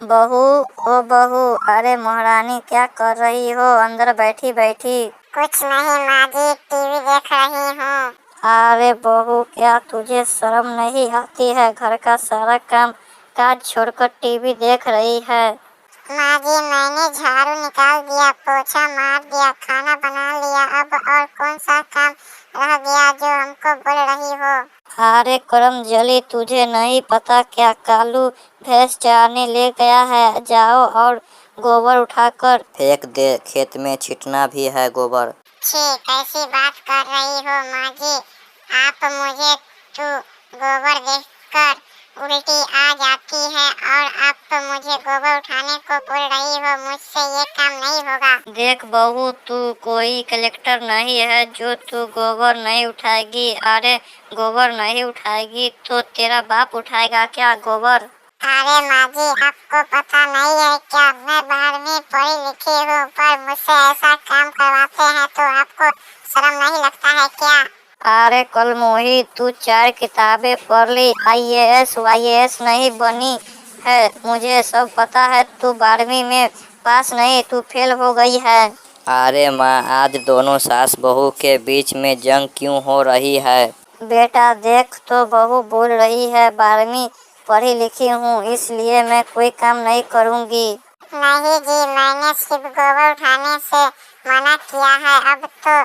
बहू, ओ बहू, अरे महारानी क्या कर रही हो अंदर बैठी बैठी? कुछ नहीं माँ जी, टीवी देख रही हूँ। अरे बहू, क्या तुझे शर्म नहीं आती है? घर का सारा काम काज छोड़कर टीवी देख रही है। माँ जी, मैंने झाड़ू निकाल दिया, पोछा मार दिया, खाना बना लिया, अब और कौन सा काम रह गया जो हमको बोल रही हो? अरे करमजली, तुझे नहीं पता क्या? कालू भैंस चराने ले गया है, जाओ और गोबर उठाकर फेंक दे, खेत में छिटना भी है गोबर। छी, कैसी बात कर रही हो माँ जी? आप मुझे तो गोबर देखकर उल्टी आ जाती है और आप मुझे गोबर उठाने को बोल रही हो? मुझसे ये काम नहीं होगा। देख बहू, तू कोई कलेक्टर नहीं है जो तू गोबर नहीं उठाएगी। अरे गोबर नहीं उठाएगी तो तेरा बाप उठाएगा क्या गोबर? अरे माँ जी, आपको पता नहीं है क्या? मैं बाहर में पढ़ी लिखी हूँ, पर मुझसे ऐसा काम करवाते हैं तो आपको शर्म नहीं लगता है क्या? अरे कल मोही, तू 4 किताबें पढ़ ली, IAS वाईएएस नहीं बनी है। मुझे सब पता है। तू 12वीं में पास नहीं, तू फेल हो गई है। अरे माँ, आज दोनों सास बहू के बीच में जंग क्यों हो रही है? बेटा देख तो, बहू बोल रही है 12वीं पढ़ी लिखी हूँ, इसलिए मैं कोई काम नहीं करूँगी। नहीं जी, मैंने सिर्फ गोबर उठाने से मना किया है। अब तो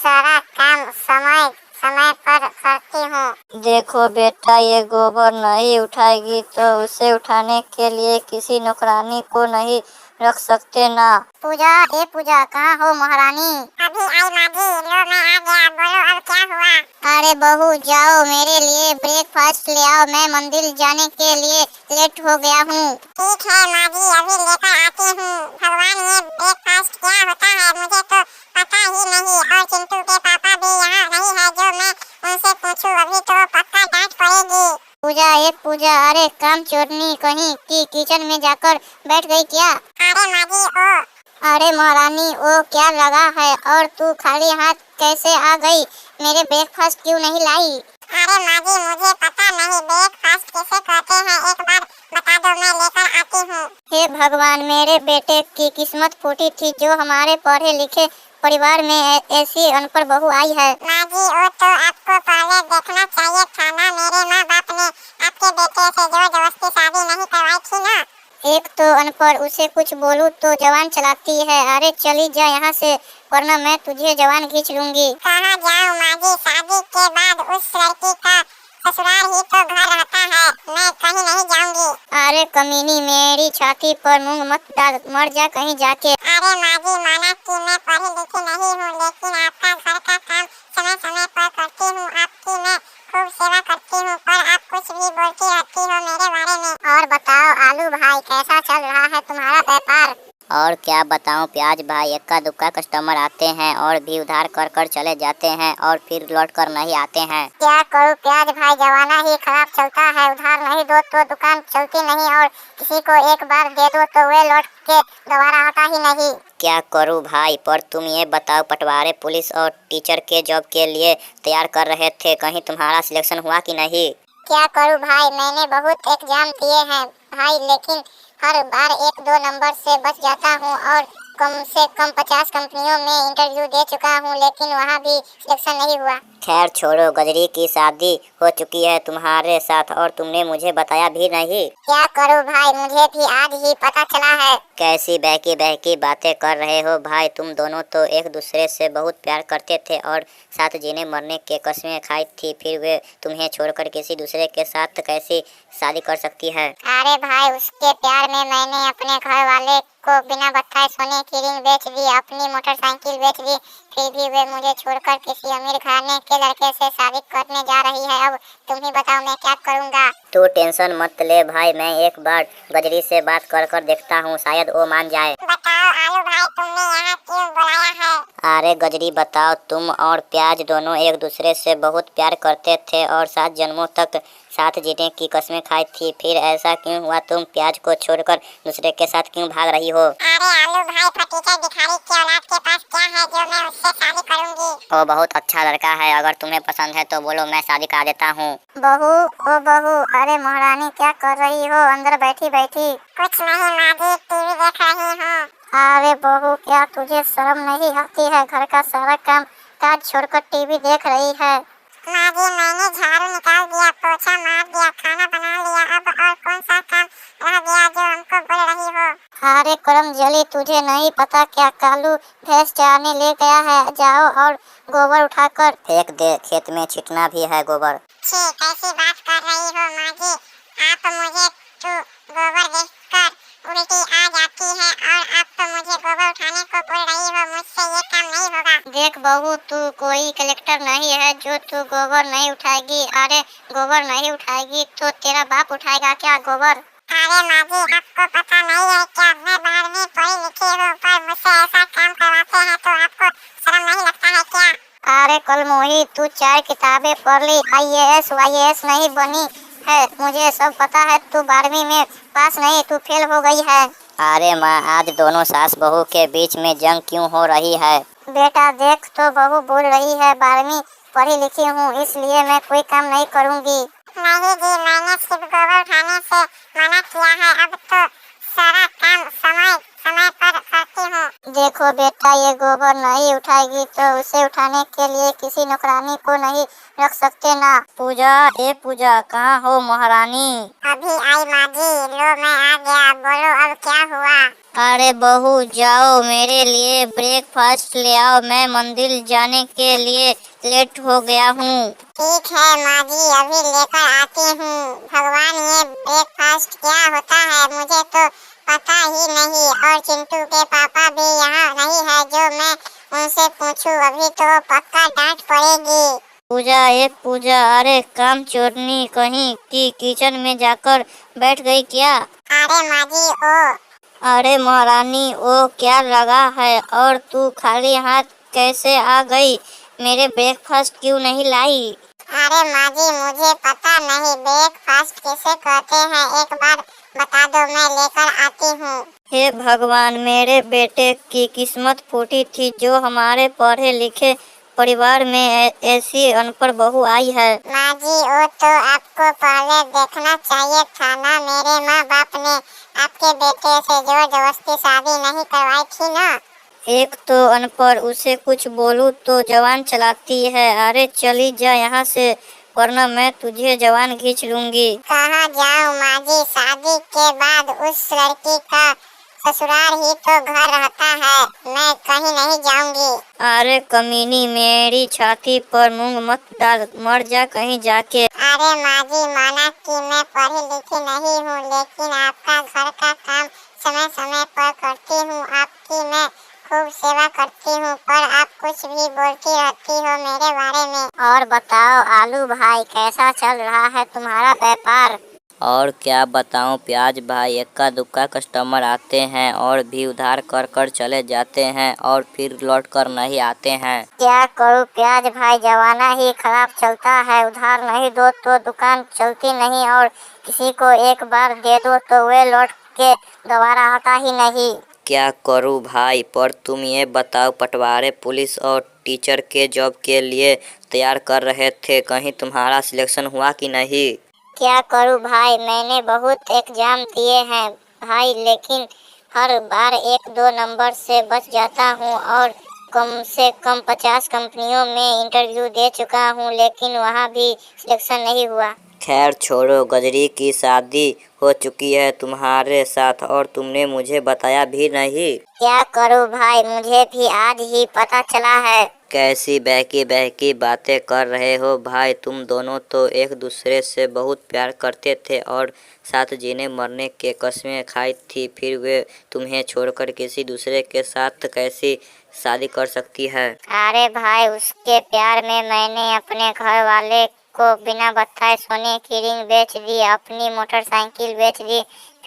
सारा काम समय समय पर करती हूँ। देखो बेटा, ये गोबर नहीं उठाएगी तो उसे उठाने के लिए किसी नौकरानी को नहीं रख सकते ना। पूजा, ए पूजा, कहाँ हो महारानी? अभी आई माँ जी, लो मैं आ गया, बोलो अब क्या हुआ? अरे बहू, जाओ मेरे लिए ब्रेकफास्ट ले आओ, मैं मंदिर जाने के लिए लेट हो गया हूँ। ठीक है माँ जी, अभी लेकर आती हूँ। भगवान, ये ब्रेकफास्ट क्या होता है? मुझे तो पता ही नहीं, और चिंटू के पापा भी यहाँ नहीं है जो मैं उनसे पूछूं, अभी तो पक्का डांट पड़ेगी। पूजा, एक पूजा, अरे काम चोरनी कहीं की किचन में जाकर बैठ गई क्या? अरे माँ जी, ओ। अरे महारानी, ओ क्या लगा है? और तू खाली हाथ कैसे आ गई? मेरे ब्रेकफास्ट क्यों नहीं लाई? अरे माँ जी, मुझे पता नहीं ब्रेकफास्ट किसे कहते हैं, एक बार बता दो, मैं लेकर आती हूँ। हे भगवान, मेरे बेटे की किस्मत फूटी थी जो हमारे पढ़े लिखे परिवार में ऐसी अनपढ़ बहू आई है। माँ जी, वो तो आपको पहले देखना चाहिए था ना, मेरे माँ बाप ने आपके बेटे से जोर जबरदस्ती शादी नहीं करवाई थी ना। एक तो अनपढ़, उसे कुछ बोलूं तो जवान चलाती है। अरे चली जा यहाँ से, वरना मैं तुझे जवान खींच लूंगी। कहाँ जाऊँ माँ जी? शादी के बाद उस लड़की का ससुराल ही तो घर रहता है, मैं कहीं नहीं जाऊंगी। अरे कमीनी, मेरी छाती पर मूंग मत डाल, मर जा कहीं जाके। अरे माँ जी, माना कि मैं पढ़ी लिखी नहीं हूँ, लेकिन आपका घर का काम समय समय पर करती हूँ, आपकी मैं खूब सेवा करती हूँ, पर आप कुछ भी बोलती रहती हो मेरे बारे में। और बताओ आलू भाई, कैसा चल रहा है तुम्हारा व्यापार? और क्या बताऊं प्याज भाई, इक्का दुक्का कस्टमर आते हैं और भी उधार कर कर चले जाते हैं और फिर लौट कर नहीं आते हैं। क्या करूं प्याज भाई, जमाना ही खराब चलता है, उधार नहीं दो तो दुकान चलती नहीं, और किसी को एक बार दे दो तो वे लौट के दोबारा आता ही नहीं। क्या करूं भाई, पर तुम ये बताओ, पटवारी, पुलिस और टीचर के जॉब के लिए तैयार कर रहे थे, कहीं तुम्हारा सिलेक्शन हुआ कि नहीं? क्या करूं भाई, मैंने बहुत एग्जाम दिए हैं भाई, लेकिन हर बार 1-2 नंबर से बच जाता हूं, और कम से कम 50 कंपनियों में इंटरव्यू दे चुका हूं, लेकिन वहां भी सिलेक्शन नहीं हुआ। खैर छोड़ो, गजरी की शादी हो चुकी है तुम्हारे साथ और तुमने मुझे बताया भी नहीं। क्या करूं भाई, मुझे भी आज ही पता चला है। कैसी बहकी बहकी बातें कर रहे हो भाई, तुम दोनों तो एक दूसरे से बहुत प्यार करते थे और साथ जीने मरने के कस्में खाई थी, फिर वे तुम्हें छोड़कर किसी दूसरे के साथ कैसी शादी कर सकती है? अरे भाई, उसके प्यार में मैंने अपने घर वाले को बिना बताए सोने की रिंग बेच दी, अपनी मोटरसाइकिल बेच दी, फिर भी वे मुझे छोड़कर किसी अमीर घराने के लड़के से शादी करने जा रही है। अब तुम ही बताओ मैं क्या करूँगा? तू टेंशन मत ले भाई, मैं एक बार गजरी से बात कर कर देखता हूँ, शायद वो मान जाए। बताओ आलू भाई, तुमने यहाँ क्यों बुलाया है? अरे गजरी बताओ, तुम और प्याज दोनों एक दूसरे से बहुत प्यार करते थे और 7 जन्मों तक साथ जीने की कस्में खाई थी, फिर ऐसा क्यों हुआ? तुम प्याज को छोड़कर दूसरे के साथ क्यों भाग रही हो? अरे आलू भाई, फटीचर भिखारी की औलाद के पास क्या है जो मैं उससे शादी करूंगी? वो बहुत अच्छा लड़का है, अगर तुम्हें पसंद है तो बोलो, मैं शादी करा देता हूँ। बहू, ओ बहू, अरे महारानी क्या कर रही हो अंदर बैठी बैठी? कुछ नहीं माँ जी, टीवी देख रही हूँ। अरे बहू, क्या तुझे शर्म नहीं आती है? घर का सारा काम काज छोड़कर टीवी देख रही है। माँ जी, मैंने झाड़ू निकाल दिया, पोछा मार दिया, खाना बना लिया, अब और कौन सा काम रह गया जो हमको बोल रही हो? अरे करम जली, तुझे नहीं पता क्या कालू भैंस चराने ले गया है? जाओ और गोबर उठाकर फेंक दे, खेत में छिटना भी है गोबर। छी, कैसी बात कर रही हो माँ जी? आप मुझे तो गोबर देखकर उल्टी आ जाती है और आप तो मुझे गोबर उठाने को बोल रही हो, मुझसे ये काम नहीं होगा। देख बहू, तू कोई कलेक्टर नहीं है जो तू गोबर नहीं उठाएगी। अरे गोबर नहीं उठाएगी तो तेरा बाप उठाएगा क्या गोबर? अरे माँ जी, आपको पता नहीं है क्या? मैं बाहर में पढ़ी लिखी हूँ, पर मुझसे ऐसा काम करवाते हैं तो आपको शर्म नहीं लगता है क्या? अरे कलमोही, तू 4 किताबें पढ़ ली, IAS वाईएएस नहीं बनी है, मुझे सब पता है। तू 12वीं में पास नहीं, तू फेल हो गई है। अरे माँ, आज दोनों सास बहू के बीच में जंग क्यों हो रही है? बेटा देख तो, बहू बोल रही है 12वीं पढ़ी लिखी हूँ इसलिए मैं कोई काम नहीं करूँगी। नहीं जी, मैंने सिर्फ गोबर उठाने से मना किया है, अब तो सारा काम समय समय पर करती हूँ। देखो बेटा, ये गोबर नहीं उठाएगी तो उसे उठाने के लिए किसी नौकरानी को नहीं रख सकते ना। पूजा, ए पूजा, कहाँ हो महारानी? अभी आई माँ जी, लो मैं आ गया, बोलो अब क्या हुआ? अरे बहू, जाओ मेरे लिए ब्रेकफास्ट ले आओ, मैं मंदिर जाने के लिए लेट हो गया हूँ। ठीक है माँ जी, अभी लेकर आती हूँ। भगवान, ये ब्रेकफास्ट क्या होता है? मुझे तो पता ही नहीं, और चिंटू के पापा भी यहाँ नहीं है जो मैं उनसे पूछूं, अभी तो पक्का डांट पड़ेगी। पूजा, एक पूजा, अरे काम चोरनी कहीं की किचन में जाकर बैठ गई क्या? अरे माँ जी, ओ अरे महारानी, वो क्या लगा है? और तू खाली हाथ कैसे आ गई? मेरे ब्रेकफास्ट क्यों नहीं लाई? अरे माँ जी, मुझे पता नहीं ब्रेकफास्ट किसे कहते हैं, एक बार बता दो, मैं लेकर आती हूँ। हे भगवान, मेरे बेटे की किस्मत फूटी थी जो हमारे पढ़े लिखे परिवार में ऐसी अनपढ़ बहू आई है। माँ जी, वो तो आपको पहले देखना चाहिए था ना, मेरे माँ बाप ने आपके बेटे से जोर जबरदस्ती शादी नहीं करवाई थी ना। एक तो अनपढ़, उसे कुछ बोलूं तो जवान चलाती है। अरे चली जा यहाँ से, वरना मैं तुझे जवान खींच लूंगी। कहाँ जाऊँ माँ जी? शादी के बाद उस लड़की का ससुराल ही तो घर रहता है, मैं कहीं नहीं जाऊंगी। अरे कमीनी, मेरी छाती पर मूंग मत डाल, मर जा कहीं जाके। अरे माँ जी, माना कि मैं पढ़ी लिखी नहीं हूँ, लेकिन आपका घर का काम समय समय पर करती हूँ, आपकी मैं खूब सेवा करती हूँ, पर आप कुछ भी बोलती रहती हो मेरे बारे में। और बताओ आलू भाई, कैसा चल रहा है तुम्हारा व्यापार? और क्या बताऊं प्याज भाई, इक्का दुक्का कस्टमर आते हैं और भी उधार कर कर चले जाते हैं और फिर लौट कर नहीं आते हैं। क्या करूं प्याज भाई, जमाना ही खराब चलता है, उधार नहीं दो तो दुकान चलती नहीं, और किसी को एक बार दे दो तो वे लौट के दोबारा आता ही नहीं। क्या करूं भाई, पर तुम ये बताओ, पटवारी, पुलिस और टीचर के जॉब के लिए तैयार कर रहे थे, कहीं तुम्हारा सिलेक्शन हुआ कि नहीं? क्या करूं भाई, मैंने बहुत एग्जाम दिए हैं भाई, लेकिन हर बार 1-2 नंबर से बच जाता हूं, और कम से कम 50 कंपनियों में इंटरव्यू दे चुका हूं, लेकिन वहां भी सिलेक्शन नहीं हुआ। खैर छोड़ो, गजरी की शादी हो चुकी है तुम्हारे साथ और तुमने मुझे बताया भी नहीं। क्या करूं भाई, मुझे भी आज ही पता चला है। कैसी बहकी बहकी बातें कर रहे हो भाई, तुम दोनों तो एक दूसरे से बहुत प्यार करते थे और साथ जीने मरने के कस्में खाई थी, फिर वे तुम्हें छोड़कर किसी दूसरे के साथ कैसी शादी कर सकती है? अरे भाई, उसके प्यार में मैंने अपने घर वाले को बिना बताए सोने की रिंग बेच दी, अपनी मोटरसाइकिल बेच दी,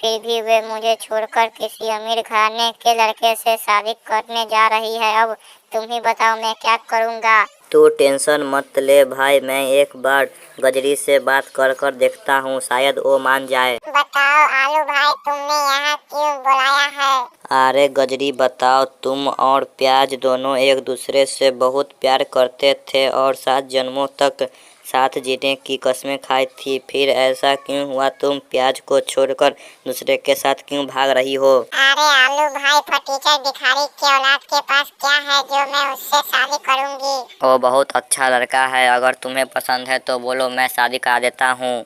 फिर भी वे मुझे छोड़कर किसी अमीर घराने के लड़के से शादी करने जा रही है। अब तुम ही बताओ मैं क्या करूँगा। तू टेंशन मत ले भाई, मैं एक बार गजरी से बात कर देखता हूँ, शायद वो मान जाए। बताओ आलू भाई, तुमने यहाँ क्यों बुलाया है? अरे गजरी बताओ, तुम और प्याज दोनों एक दूसरे से बहुत प्यार करते थे और 7 जन्मों तक साथ जीने की कस्में खाई थी, फिर ऐसा क्यों हुआ? तुम प्याज को छोड़कर दूसरे के साथ क्यों भाग रही हो? अरे आलू भाई, फटीचर भिखारी के औलाद के पास क्या है जो मैं उससे शादी करूंगी? वो बहुत अच्छा लड़का है, अगर तुम्हें पसंद है तो बोलो, मैं शादी करा देता हूँ।